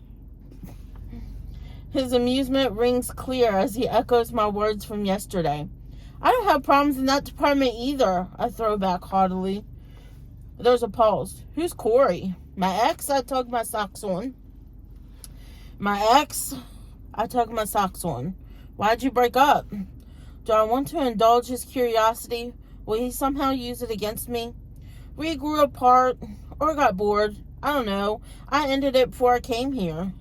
His amusement rings clear as he echoes my words from yesterday. I don't have problems in that department either, I throw back haughtily. There's a pause. Who's Corey? My ex? I tug my socks on. My ex? I tug my socks on. Why'd you break up? Do I want to indulge his curiosity? Will he somehow use it against me? We grew apart, or got bored. I don't know. I ended it before I came here.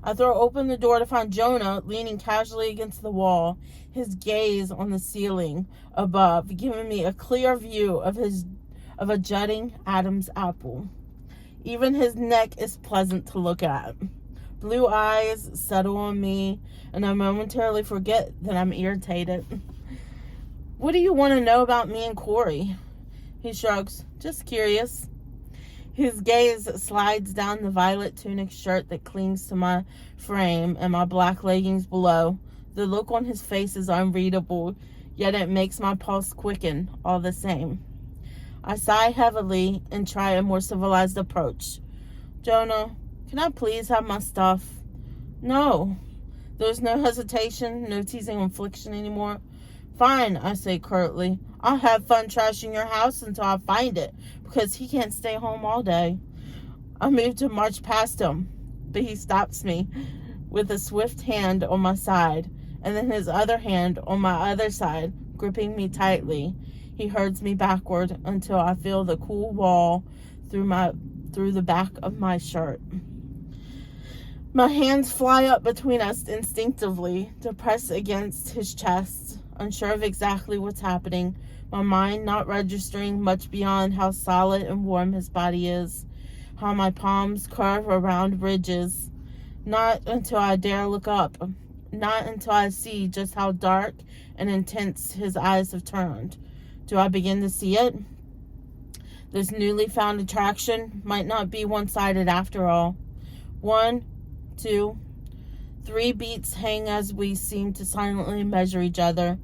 I throw open the door to find Jonah leaning casually against the wall, his gaze on the ceiling above, giving me a clear view of a jutting Adam's apple. Even his neck is pleasant to look at. Blue eyes settle on me, and I momentarily forget that I'm irritated. What do you want to know about me and Corey? He shrugs. Just curious. His gaze slides down the violet tunic shirt that clings to my frame and my black leggings below. The look on his face is unreadable, yet it makes my pulse quicken all the same. I sigh heavily and try a more civilized approach. Jonah, can I please have my stuff? No. There's no hesitation, no teasing infliction anymore. Fine, I say curtly. I'll have fun trashing your house until I find it, because he can't stay home all day. I move to march past him, but he stops me with a swift hand on my side, and then his other hand on my other side, gripping me tightly. He herds me backward until I feel the cool wall through the back of my shirt. My hands fly up between us instinctively to press against his chest, unsure of exactly what's happening, my mind not registering much beyond how solid and warm his body is, how my palms curve around ridges. Not until I dare look up, not until I see just how dark and intense his eyes have turned, do I begin to see it. This newly found attraction might not be one-sided after all. 1, 2, 3 beats hang as we seem to silently measure each other,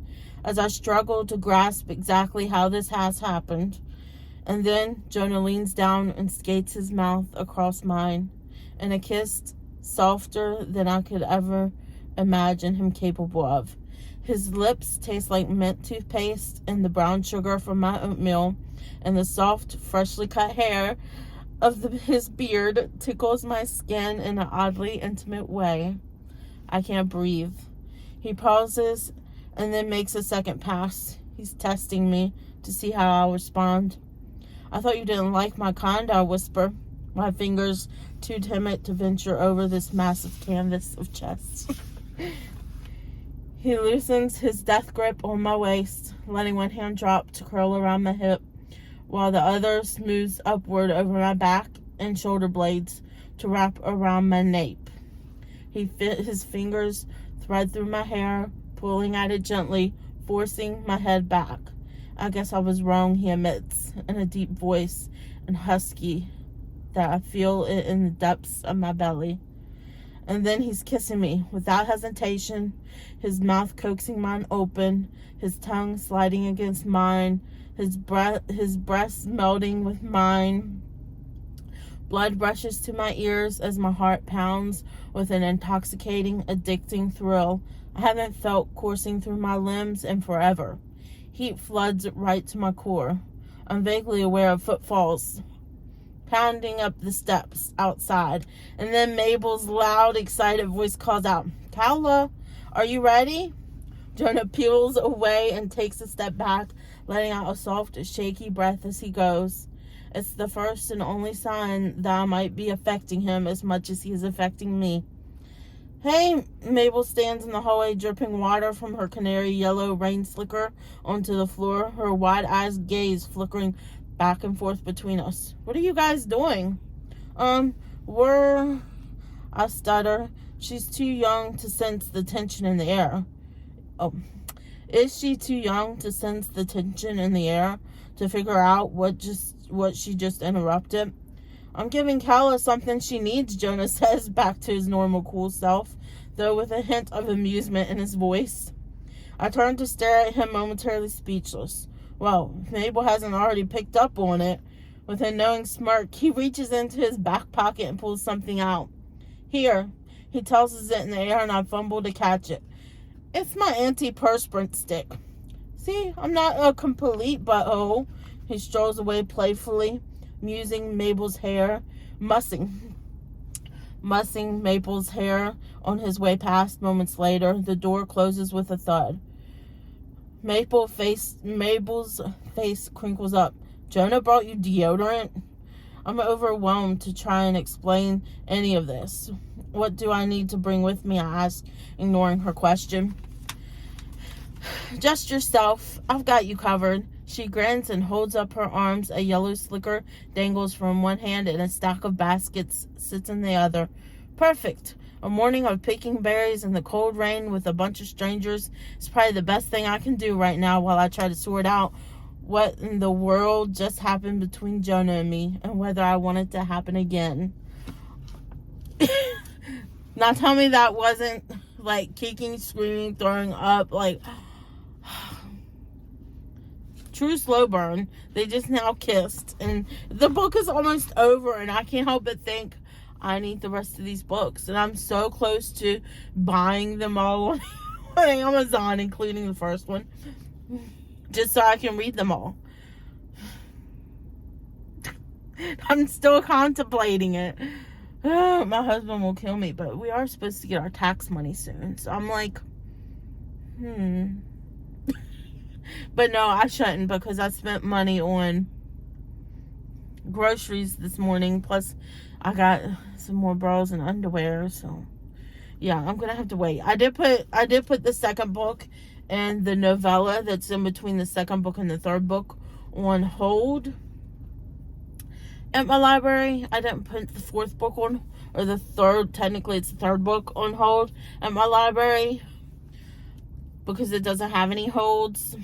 as I struggle to grasp exactly how this has happened. And then Jonah leans down and skates his mouth across mine, and a kiss softer than I could ever imagine him capable of. His lips taste like mint toothpaste and the brown sugar from my oatmeal, and the soft, freshly cut hair of his beard tickles my skin in an oddly intimate way. I can't breathe. He pauses and then makes a second pass. He's testing me to see how I'll respond. I thought you didn't like my kind, I whisper, my fingers too timid to venture over this massive canvas of chest. He loosens his death grip on my waist, letting one hand drop to curl around my hip, while the other smooths upward over my back and shoulder blades to wrap around my nape. His fingers thread through my hair, pulling at it gently, forcing my head back. I guess I was wrong, he admits, in a deep voice and husky that I feel it in the depths of my belly. And then he's kissing me without hesitation, his mouth coaxing mine open, his tongue sliding against mine, his breasts melting with mine. Blood rushes to my ears as my heart pounds with an intoxicating, addicting thrill I haven't felt coursing through my limbs in forever. Heat floods right to my core. I'm vaguely aware of footfalls pounding up the steps outside, and then Mabel's loud, excited voice calls out, "Paula, are you ready?" Jonah peels away and takes a step back, letting out a soft, shaky breath as he goes. It's the first and only sign that I might be affecting him as much as he is affecting me. Hey, Mabel stands in the hallway, dripping water from her canary yellow rain slicker onto the floor, her wide eyes gaze flickering back and forth between us. What are you guys doing? I stutter. She's too young to sense the tension in the air. Oh, is she too young to sense the tension in the air, to figure out what she just interrupted? I'm giving Kala something she needs, Jonah says, back to his normal cool self, though with a hint of amusement in his voice. I turn to stare at him, momentarily speechless. Well, if Mabel hasn't already picked up on it. With a knowing smirk, he reaches into his back pocket and pulls something out. Here, he tosses it in the air and I fumble to catch it. It's my antiperspirant stick. See, I'm not a complete butthole. He strolls away playfully, musing Mabel's hair, mussing Mabel's hair on his way past. Moments later, the door closes with a thud. Mabel's face crinkles up. Jonah brought you deodorant? I'm overwhelmed to try and explain any of this. What do I need to bring with me? I ask, ignoring her question. Just yourself. I've got you covered. She grins and holds up her arms. A yellow slicker dangles from one hand and a stack of baskets sits in the other. Perfect. A morning of picking berries in the cold rain with a bunch of strangers is probably the best thing I can do right now while I try to sort out what in the world just happened between Jonah and me and whether I want it to happen again. Now tell me that wasn't like kicking, screaming, throwing up, like true slow burn. They just now kissed and the book is almost over and I can't help but think I need the rest of these books, and I'm so close to buying them all on Amazon, including the first one, just so I can read them all. I'm still contemplating it. My husband will kill me, but we are supposed to get our tax money soon, so I'm like, But no, I shouldn't, because I spent money on groceries this morning, plus I got some more bras and underwear, so yeah, I'm gonna have to wait. I did put the second book and the novella that's in between the second book and the third book on hold at my library. I didn't put the fourth book on, or the third, technically it's the third book on hold at my library because it doesn't have any holds.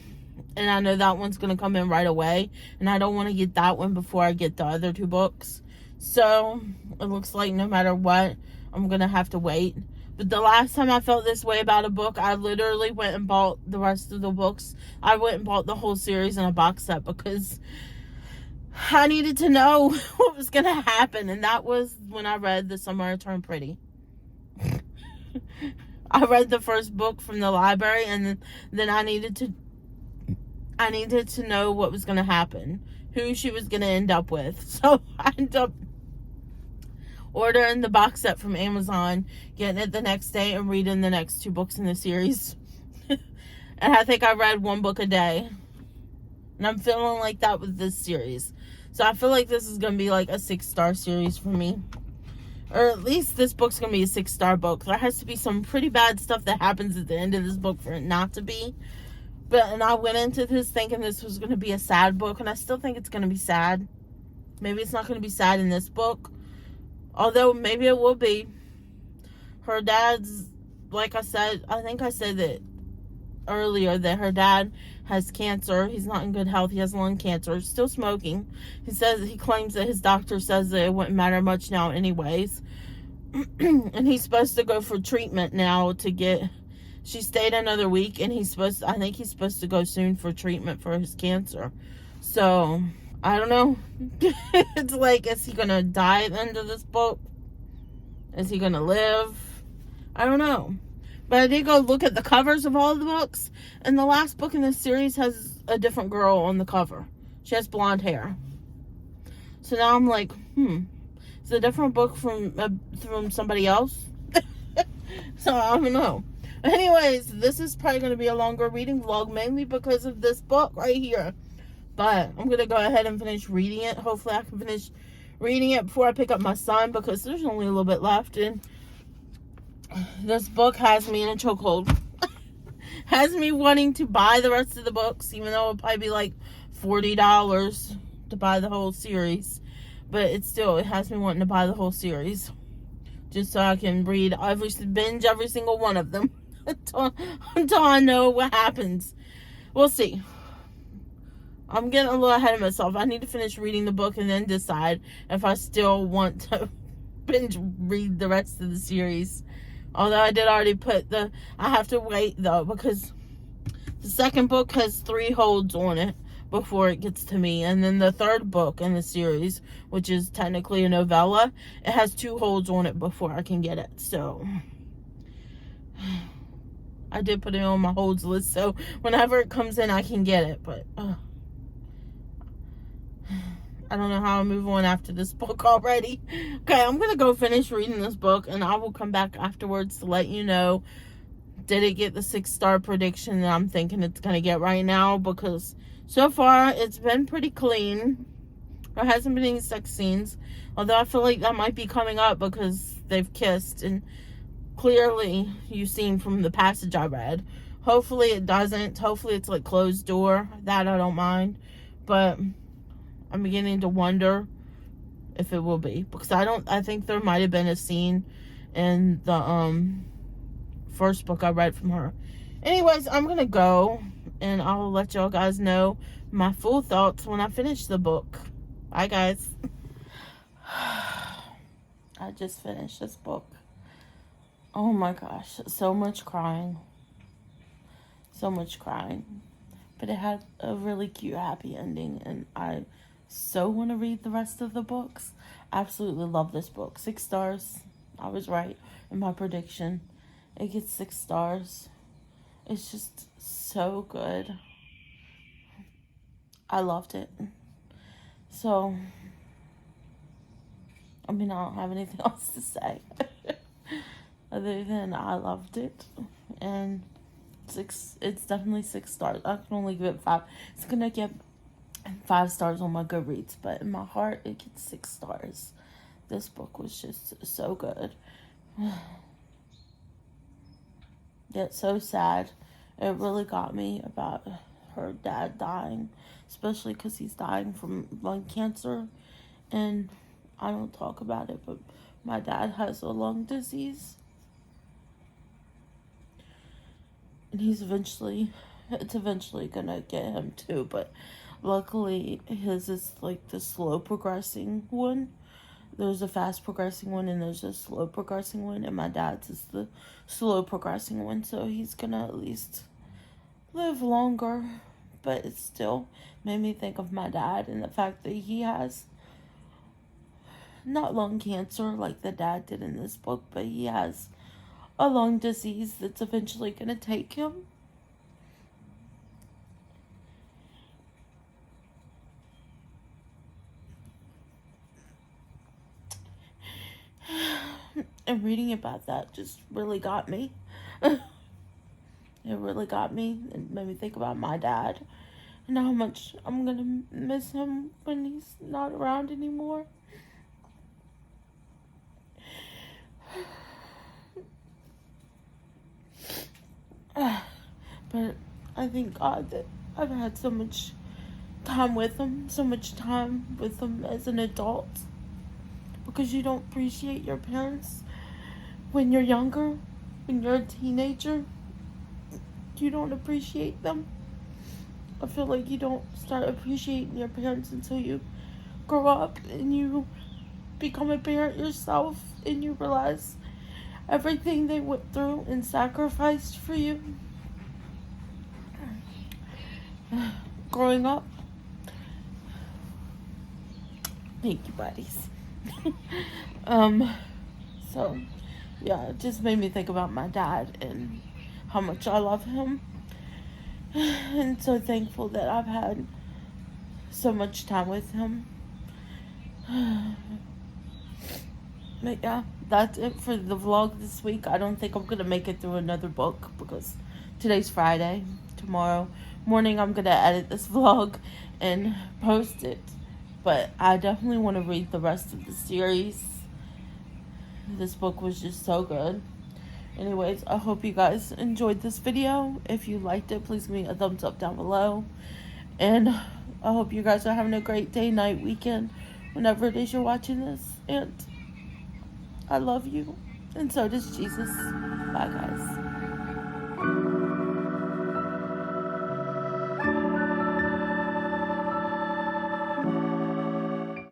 And I know that one's going to come in right away. And I don't want to get that one before I get the other two books. So, it looks like no matter what, I'm going to have to wait. But the last time I felt this way about a book, I literally went and bought the rest of the books. I went and bought the whole series in a box set because I needed to know what was going to happen. And that was when I read The Summer I Turned Pretty. I read the first book from the library, and then I needed to know what was going to happen, who she was going to end up with. So I ended up ordering the box set from Amazon, getting it the next day, and reading the next two books in the series. And I think I read one book a day. And I'm feeling like that with this series. So I feel like this is going to be like a 6-star series for me. Or at least this book's going to be a 6-star book. There has to be some pretty bad stuff that happens at the end of this book for it not to be. And I went into this thinking this was going to be a sad book, and I still think it's going to be sad. Maybe it's not going to be sad in this book, although maybe it will be. Her dad's, like I said, I think I said that earlier, that her dad has cancer. He's not in good health. He has lung cancer. Still smoking. He claims that his doctor says that it wouldn't matter much now anyways. And he's supposed to go for treatment now to get... She stayed another week, and I think he's supposed to go soon for treatment for his cancer. So, I don't know. It's like, is he going to die at the end of this book? Is he going to live? I don't know. But I did go look at the covers of all the books, and the last book in this series has a different girl on the cover. She has blonde hair. So now I'm like, it's a different book from somebody else? So I don't know. Anyways, this is probably going to be a longer reading vlog, mainly because of this book right here. But I'm going to go ahead and finish reading it. Hopefully I can finish reading it before I pick up my son, because there's only a little bit left. And this book has me in a chokehold. Has me wanting to buy the rest of the books, even though it'll probably be like $40 to buy the whole series. But it has me wanting to buy the whole series. Just so I can binge every single one of them. Until I know what happens. We'll see. I'm getting a little ahead of myself. I need to finish reading the book and then decide if I still want to binge read the rest of the series. Although I did already I have to wait though, because the second book has 3 holds on it before it gets to me. And then the third book in the series, which is technically a novella, it has 2 holds on it before I can get it. So I did put it on my holds list, so whenever it comes in, I can get it. But I don't know how I'll move on after this book already. Okay, I'm gonna go finish reading this book, and I will come back afterwards to let you know, did it get the 6-star prediction that I'm thinking it's gonna get right now? Because so far it's been pretty clean. There hasn't been any sex scenes, although I feel like that might be coming up because they've kissed, and clearly you've seen from the passage I read. Hopefully it doesn't. Hopefully it's like closed door. That I don't mind, but I'm beginning to wonder if it will be, because I think there might have been a scene in the first book I read from her. Anyways, I'm gonna go, and I'll let y'all guys know my full thoughts when I finish the book. Bye, guys. I just finished this book. Oh my gosh, so much crying. So much crying. But it had a really cute, happy ending, and I so want to read the rest of the books. Absolutely love this book. 6 stars. I was right in my prediction. It gets 6 stars. It's just so good. I loved it. So, I mean, I don't have anything else to say other than I loved it. And it's definitely 6 stars. I can only give it 5. It's gonna get 5 stars on my Goodreads, but in my heart it gets 6 stars. This book was just so good. Yet so sad. It really got me about her dad dying, especially because he's dying from lung cancer, and I don't talk about it, but my dad has a lung disease, and it's eventually gonna get him too, but luckily his is like the slow progressing one. There's a fast progressing one and there's a slow progressing one, and my dad's is the slow progressing one, so he's gonna at least live longer. But it still made me think of my dad and the fact that he has not lung cancer like the dad did in this book, but he has a lung disease that's eventually gonna take him. And reading about that just really got me. It really got me and made me think about my dad and how much I'm gonna miss him when he's not around anymore. But I thank God that I've had so much time with him, as an adult, because you don't appreciate your parents when you're younger. When you're a teenager, you don't appreciate them. I feel like you don't start appreciating your parents until you grow up and you become a parent yourself, and you realize everything they went through and sacrificed for you growing up. Thank you, buddies. So yeah, it just made me think about my dad and how much I love him, and so thankful that I've had so much time with him. But yeah, that's it for the vlog this week. I don't think I'm gonna make it through another book because today's Friday. Tomorrow morning I'm gonna edit this vlog and post it, but I definitely want to read the rest of the series. This book was just so good. Anyways, I hope you guys enjoyed this video. If you liked it, please give me a thumbs up down below. And I hope you guys are having a great day, night, weekend, whenever it is you're watching this. And I love you. And so does Jesus. Bye, guys.